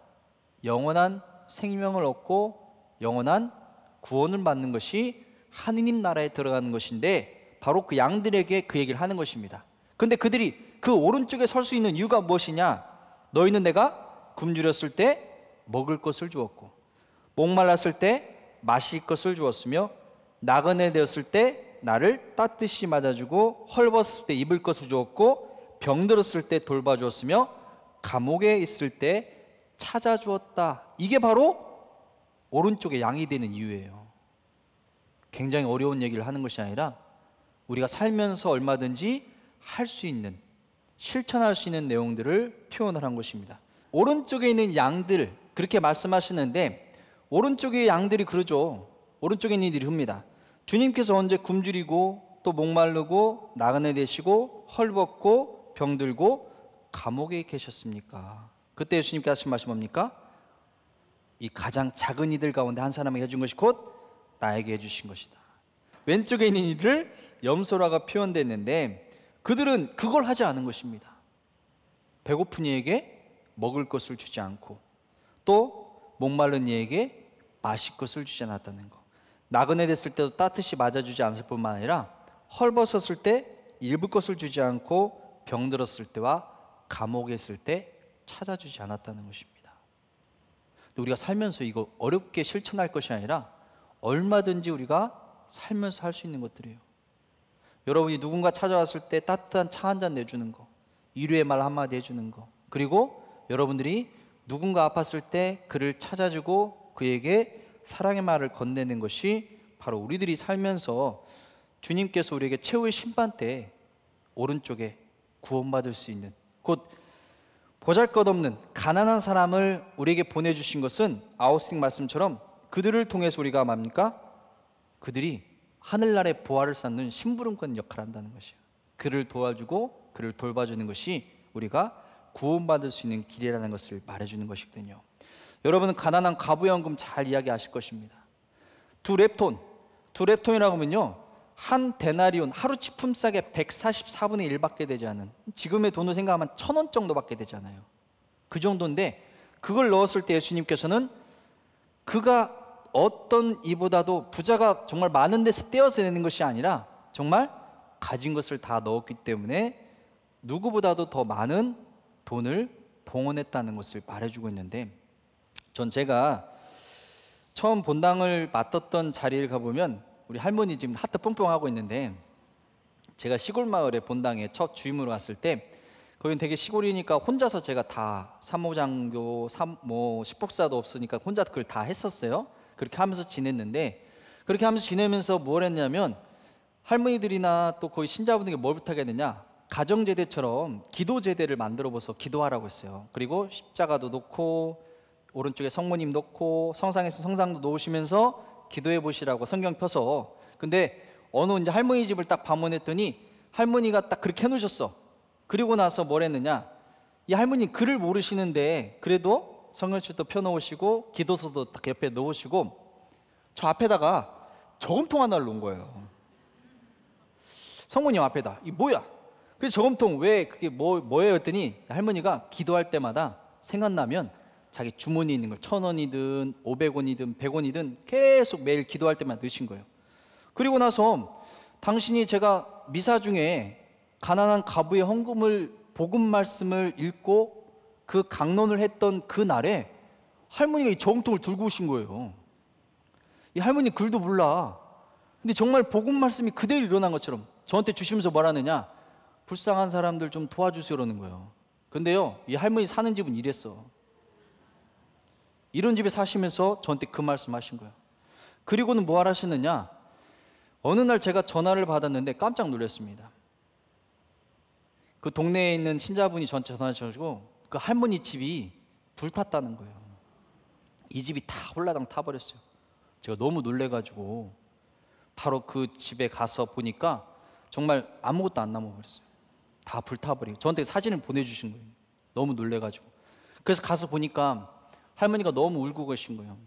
영원한 생명을 얻고 영원한 구원을 받는 것이 하느님 나라에 들어가는 것인데, 바로 그 양들에게 그 얘기를 하는 것입니다. 그런데 그들이 그 오른쪽에 설 수 있는 이유가 무엇이냐, 너희는 내가 굶주렸을 때 먹을 것을 주었고 목말랐을 때 마실 것을 주었으며 나그네 되었을 때 나를 따뜻이 맞아주고 헐벗었을 때 입을 것을 주었고 병들었을 때 돌봐주었으며 감옥에 있을 때 찾아주었다. 이게 바로 오른쪽에 양이 되는 이유예요. 굉장히 어려운 얘기를 하는 것이 아니라 우리가 살면서 얼마든지 할 수 있는, 실천할 수 있는 내용들을 표현을 한 것입니다. 오른쪽에 있는 양들 그렇게 말씀하시는데, 오른쪽의 양들이 그러죠. 오른쪽에 있는 이들이 흡니다. 주님께서 언제 굶주리고 또 목마르고 나그네 되시고 헐벗고 병들고 감옥에 계셨습니까? 그때 예수님께서 하신 말씀 뭡니까? 이 가장 작은 이들 가운데 한 사람에게 해준 것이 곧 나에게 해주신 것이다. 왼쪽에 있는 이들 염소라가 표현됐는데, 그들은 그걸 하지 않은 것입니다. 배고픈 이에게 먹을 것을 주지 않고 또 목마른 이에게 마실 것을 주지 않았다는 거. 나그네 됐을 때도 따뜻이 맞아주지 않을 뿐만 아니라 헐벗었을 때 입을 것을 주지 않고 병들었을 때와 감옥에 있을 때 찾아주지 않았다는 것입니다. 근데 우리가 살면서 이거 어렵게 실천할 것이 아니라 얼마든지 우리가 살면서 할 수 있는 것들이에요. 여러분이 누군가 찾아왔을 때 따뜻한 차 한 잔 내주는 거, 위로의 말 한마디 해주는 거, 그리고 여러분들이 누군가 아팠을 때 그를 찾아주고 그에게 사랑의 말을 건네는 것이 바로 우리들이 살면서 주님께서 우리에게 최후의 심판 때 오른쪽에 구원받을 수 있는, 곧 보잘것없는 가난한 사람을 우리에게 보내주신 것은 아우스팅 말씀처럼 그들을 통해서 우리가 뭡니까? 그들이 하늘나라의 보화를 쌓는 심부름꾼 역할을 한다는 것이에요. 그를 도와주고 그를 돌봐주는 것이 우리가 구원받을 수 있는 길이라는 것을 말해주는 것이거든요. 여러분은 가난한 가부연금 잘 이야기하실 것입니다. 두 렙톤이라고 하면요, 한 데나리온, 하루치 품삯의 144분의 1밖에 되지 않은, 지금의 돈으로 생각하면 1,000원 정도밖에 되잖아요. 그 정도인데 그걸 넣었을 때 예수님께서는 그가 어떤 이보다도 부자가 정말 많은 데서 떼어서 내는 것이 아니라 정말 가진 것을 다 넣었기 때문에 누구보다도 더 많은 돈을 봉헌했다는 것을 말해주고 있는데, 전 제가 처음 본당을 맡았던 자리를 가보면 우리 할머니 지금 하트 뻥뻥 하고 있는데, 제가 시골 마을에 본당에 첫 주임으로 갔을 때 거긴 되게 시골이니까 혼자서 제가 다 사모장교, 식복사도 없으니까 혼자 그걸 다 했었어요. 그렇게 하면서 지냈는데, 그렇게 하면서 지내면서 뭘 했냐면 할머니들이나 또 거기 신자분들에게 뭘 부탁했느냐, 가정제대처럼 기도제대를 만들어 보서 기도하라고 했어요. 그리고 십자가도 놓고 오른쪽에 성모님 놓고 성상에서 성상도 놓으시면서 기도해 보시라고 성경 펴서. 근데 어느 이제 할머니 집을 딱 방문했더니 할머니가 딱 그렇게 해놓으셨어. 그리고 나서 뭘 했느냐, 이 할머니 글을 모르시는데 그래도 성경책도 펴놓으시고 기도서도 딱 옆에 놓으시고 저 앞에다가 저금통 하나를 놓은 거예요. 성모님 앞에다. 이 뭐야? 그래서 저금통 왜 그게 뭐예요? 했더니 할머니가 기도할 때마다 생각나면 자기 주머니에 있는 걸 1,000원이든 500원이든 100원이든 계속 매일 기도할 때마다 넣으신 거예요. 그리고 나서 당신이 제가 미사 중에 가난한 가부의 헌금을 복음 말씀을 읽고 그 강론을 했던 그 날에 할머니가 이 저금통을 들고 오신 거예요. 이 할머니 글도 몰라. 근데 정말 복음 말씀이 그대로 일어난 것처럼 저한테 주시면서 뭐라느냐, 불쌍한 사람들 좀 도와주세요 그러는 거예요. 근데요, 이 할머니 사는 집은 이랬어. 이런 집에 사시면서 저한테 그 말씀 하신 거예요. 그리고는 뭐 하시느냐, 어느 날 제가 전화를 받았는데 깜짝 놀랐습니다. 그 동네에 있는 신자분이 저한테 전화하셔가지고 그 할머니 집이 불탔다는 거예요. 이 집이 다 홀라당 타버렸어요. 제가 너무 놀래가지고 바로 그 집에 가서 보니까 정말 아무것도 안 남아버렸어요. 다 불타버리고 저한테 사진을 보내주신 거예요. 너무 놀래가지고. 그래서 가서 보니까 할머니가 너무 울고 계신 거예요.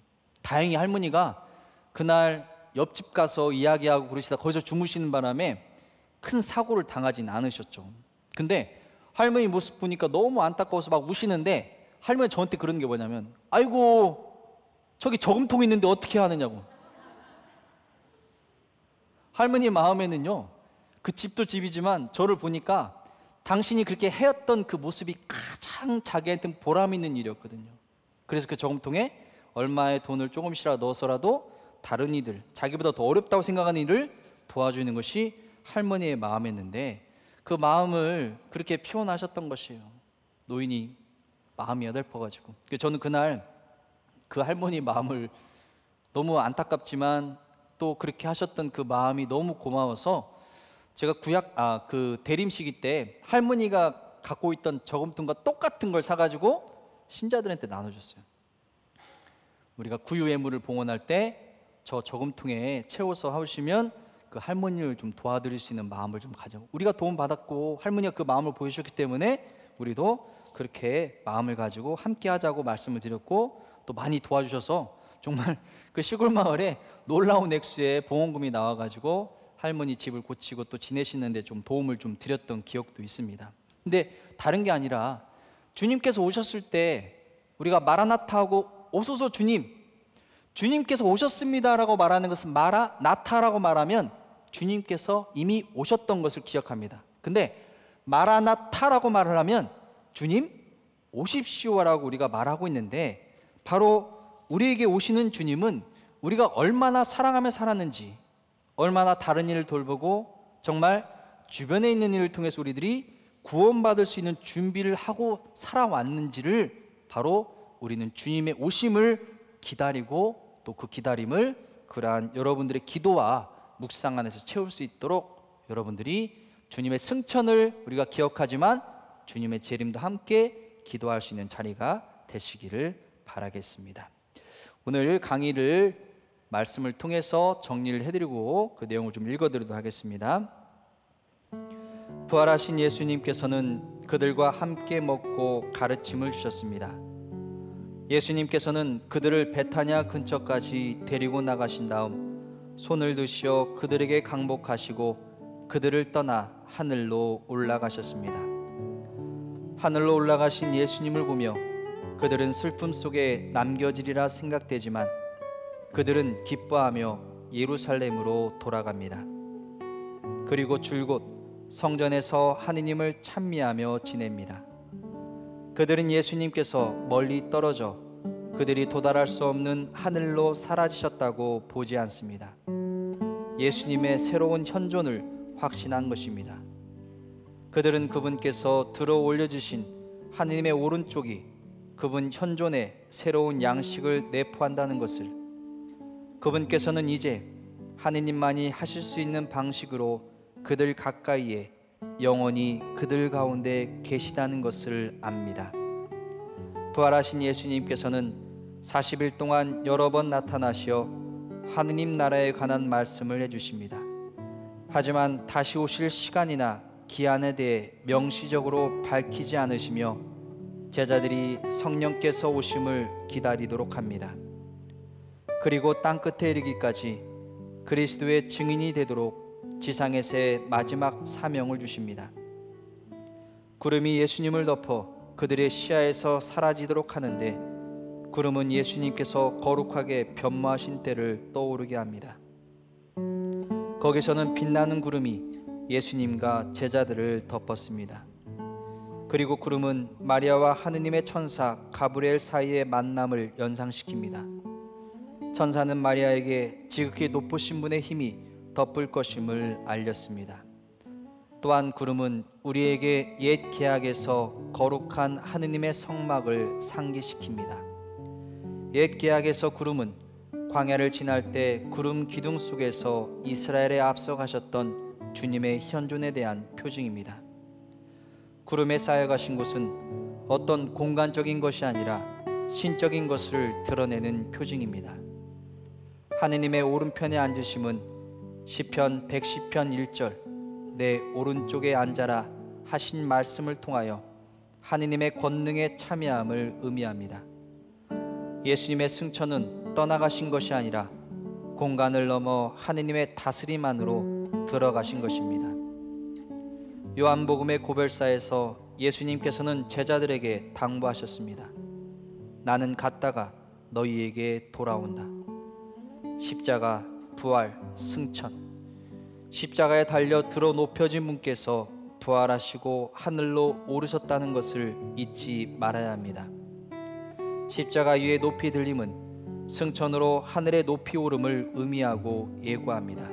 다행히 할머니가 그날 옆집 가서 이야기하고 그러시다 거기서 주무시는 바람에 큰 사고를 당하진 않으셨죠. 근데 할머니 모습 보니까 너무 안타까워서 막 우시는데 할머니 저한테 그러는 게 뭐냐면, 아이고 저기 저금통 있는데 어떻게 하느냐고. 할머니 마음에는요, 그 집도 집이지만 저를 보니까 당신이 그렇게 해왔던 그 모습이 가장 자기한테는 보람 있는 일이었거든요. 그래서 그 저금통에 얼마의 돈을 조금씩이라도 넣어서라도 다른 이들, 자기보다 더 어렵다고 생각하는 일을 도와주는 것이 할머니의 마음이었는데, 그 마음을 그렇게 표현하셨던 것이에요. 노인이 마음이 어설퍼가지고. 저는 그날 그 할머니 마음을 너무 안타깝지만 또 그렇게 하셨던 그 마음이 너무 고마워서 제가 그 대림시기 때 할머니가 갖고 있던 저금통과 똑같은 걸 사가지고 신자들한테 나눠줬어요. 우리가 구유예물을 봉헌할 때 저 저금통에 채워서 하시면 그 할머니를 좀 도와드릴 수 있는 마음을 좀 가져. 우리가 도움 받았고 할머니가 그 마음을 보여주셨기 때문에 우리도 그렇게 마음을 가지고 함께 하자고 말씀을 드렸고, 또 많이 도와주셔서 정말 그 시골 마을에 놀라운 액수의 봉헌금이 나와가지고 할머니 집을 고치고 또 지내시는데 좀 도움을 좀 드렸던 기억도 있습니다. 근데 다른 게 아니라 주님께서 오셨을 때 우리가 마라나타 하고 오소서 주님, 주님께서 오셨습니다라고 말하는 것은 마라나타라고 말하면 주님께서 이미 오셨던 것을 기억합니다. 근데 마라나타라고 말을 하면 주님 오십시오라고 우리가 말하고 있는데, 바로 우리에게 오시는 주님은 우리가 얼마나 사랑하며 살았는지, 얼마나 다른 일을 돌보고 정말 주변에 있는 일을 통해서 우리들이 구원받을 수 있는 준비를 하고 살아왔는지를 바로 우리는 주님의 오심을 기다리고, 또 그 기다림을 그러한 여러분들의 기도와 묵상 안에서 채울 수 있도록 여러분들이 주님의 승천을 우리가 기억하지만 주님의 재림도 함께 기도할 수 있는 자리가 되시기를 바라겠습니다. 오늘 강의를 말씀을 통해서 정리를 해드리고 그 내용을 좀 읽어드리도록 하겠습니다. 부활하신 예수님께서는 그들과 함께 먹고 가르침을 주셨습니다. 예수님께서는 그들을 베타냐 근처까지 데리고 나가신 다음 손을 드시어 그들에게 강복하시고 그들을 떠나 하늘로 올라가셨습니다. 하늘로 올라가신 예수님을 보며 그들은 슬픔 속에 남겨지리라 생각되지만 그들은 기뻐하며 예루살렘으로 돌아갑니다. 그리고 줄곧 성전에서 하느님을 찬미하며 지냅니다. 그들은 예수님께서 멀리 떨어져 그들이 도달할 수 없는 하늘로 사라지셨다고 보지 않습니다. 예수님의 새로운 현존을 확신한 것입니다. 그들은 그분께서 들어 올려주신 하느님의 오른쪽이 그분 현존의 새로운 양식을 내포한다는 것을, 그분께서는 이제 하느님만이 하실 수 있는 방식으로 그들 가까이에 영원히 그들 가운데 계시다는 것을 압니다. 부활하신 예수님께서는 40일 동안 여러 번 나타나시어 하느님 나라에 관한 말씀을 해주십니다. 하지만 다시 오실 시간이나 기한에 대해 명시적으로 밝히지 않으시며 제자들이 성령께서 오심을 기다리도록 합니다. 그리고 땅끝에 이르기까지 그리스도의 증인이 되도록 지상에서의 마지막 사명을 주십니다. 구름이 예수님을 덮어 그들의 시야에서 사라지도록 하는데 구름은 예수님께서 거룩하게 변모하신 때를 떠오르게 합니다. 거기서는 빛나는 구름이 예수님과 제자들을 덮었습니다. 그리고 구름은 마리아와 하느님의 천사 가브리엘 사이의 만남을 연상시킵니다. 천사는 마리아에게 지극히 높으신 분의 힘이 덮을 것임을 알렸습니다. 또한 구름은 우리에게 옛 계약에서 거룩한 하느님의 성막을 상기시킵니다. 옛 계약에서 구름은 광야를 지날 때 구름 기둥 속에서 이스라엘에 앞서가셨던 주님의 현존에 대한 표징입니다. 구름에 쌓여가신 곳은 어떤 공간적인 것이 아니라 신적인 것을 드러내는 표징입니다. 하느님의 오른편에 앉으심은 시편 110편 1절 내 오른쪽에 앉아라 하신 말씀을 통하여 하느님의 권능에 참여함을 의미합니다. 예수님의 승천은 떠나가신 것이 아니라 공간을 넘어 하느님의 다스림 안으로 들어가신 것입니다. 요한복음의 고별사에서 예수님께서는 제자들에게 당부하셨습니다. 나는 갔다가 너희에게 돌아온다. 십자가, 부활, 승천. 십자가에 달려 들어 높여진 분께서 부활하시고 하늘로 오르셨다는 것을 잊지 말아야 합니다. 십자가 위에 높이 들림은 승천으로 하늘에 높이 오름을 의미하고 예고합니다.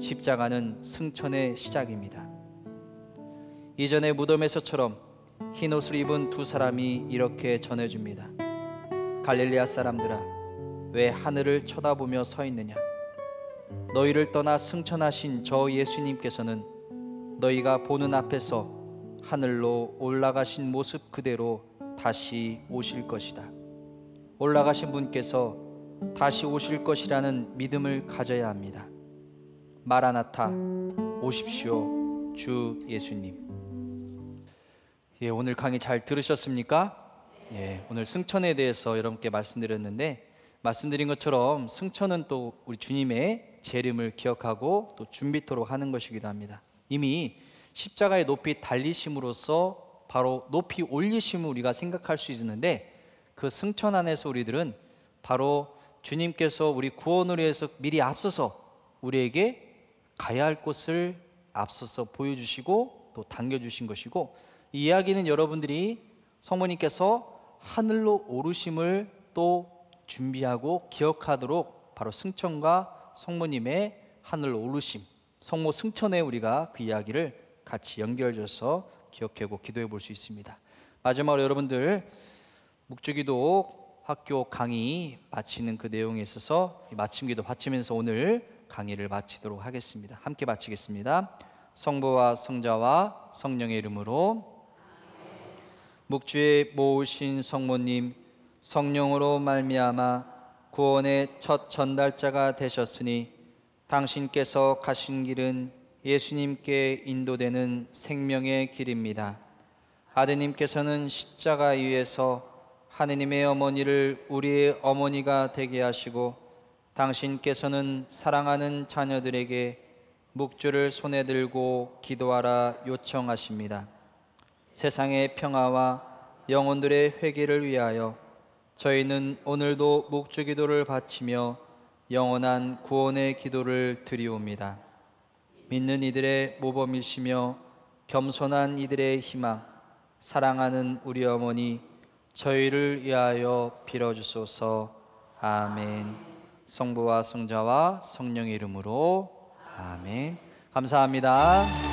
십자가는 승천의 시작입니다. 이전의 무덤에서처럼 흰옷을 입은 두 사람이 이렇게 전해줍니다. 갈릴레아 사람들아, 왜 하늘을 쳐다보며 서 있느냐? 너희를 떠나 승천하신 저 예수님께서는 너희가 보는 앞에서 하늘로 올라가신 모습 그대로 다시 오실 것이다. 올라가신 분께서 다시 오실 것이라는 믿음을 가져야 합니다. 마라나타, 오십시오, 주 예수님. 오늘 강의 잘 들으셨습니까? 오늘 승천에 대해서 여러분께 말씀드렸는데, 말씀드린 것처럼 승천은 또 우리 주님의 재림을 기억하고 또 준비토록 하는 것이기도 합니다. 이미 십자가의 높이 달리심으로써 바로 높이 올리심을 우리가 생각할 수 있는데, 그 승천 안에서 우리들은 바로 주님께서 우리 구원을 위해서 미리 앞서서 우리에게 가야 할 곳을 앞서서 보여주시고 또 당겨주신 것이고, 이 이야기는 여러분들이 성모님께서 하늘로 오르심을 또 준비하고 기억하도록 바로 승천과 성모님의 하늘로 오르심, 성모 승천에 우리가 그 이야기를 같이 연결해서 기억하고 기도해 볼 수 있습니다. 마지막으로 여러분들 묵주기도 학교 강의 마치는 그 내용에 있어서 마침기도 바치면서 오늘 강의를 마치도록 하겠습니다. 함께 마치겠습니다. 성부와 성자와 성령의 이름으로. 묵주에 모으신 성모님, 성령으로 말미암아 구원의 첫 전달자가 되셨으니 당신께서 가신 길은 예수님께 인도되는 생명의 길입니다. 아드님께서는 십자가 위에서 하느님의 어머니를 우리의 어머니가 되게 하시고, 당신께서는 사랑하는 자녀들에게 묵주를 손에 들고 기도하라 요청하십니다. 세상의 평화와 영혼들의 회개를 위하여 저희는 오늘도 묵주 기도를 바치며 영원한 구원의 기도를 드리옵니다. 믿는 이들의 모범이시며 겸손한 이들의 희망, 사랑하는 우리 어머니 저희를 위하여 빌어주소서. 아멘. 성부와 성자와 성령의 이름으로 아멘. 감사합니다.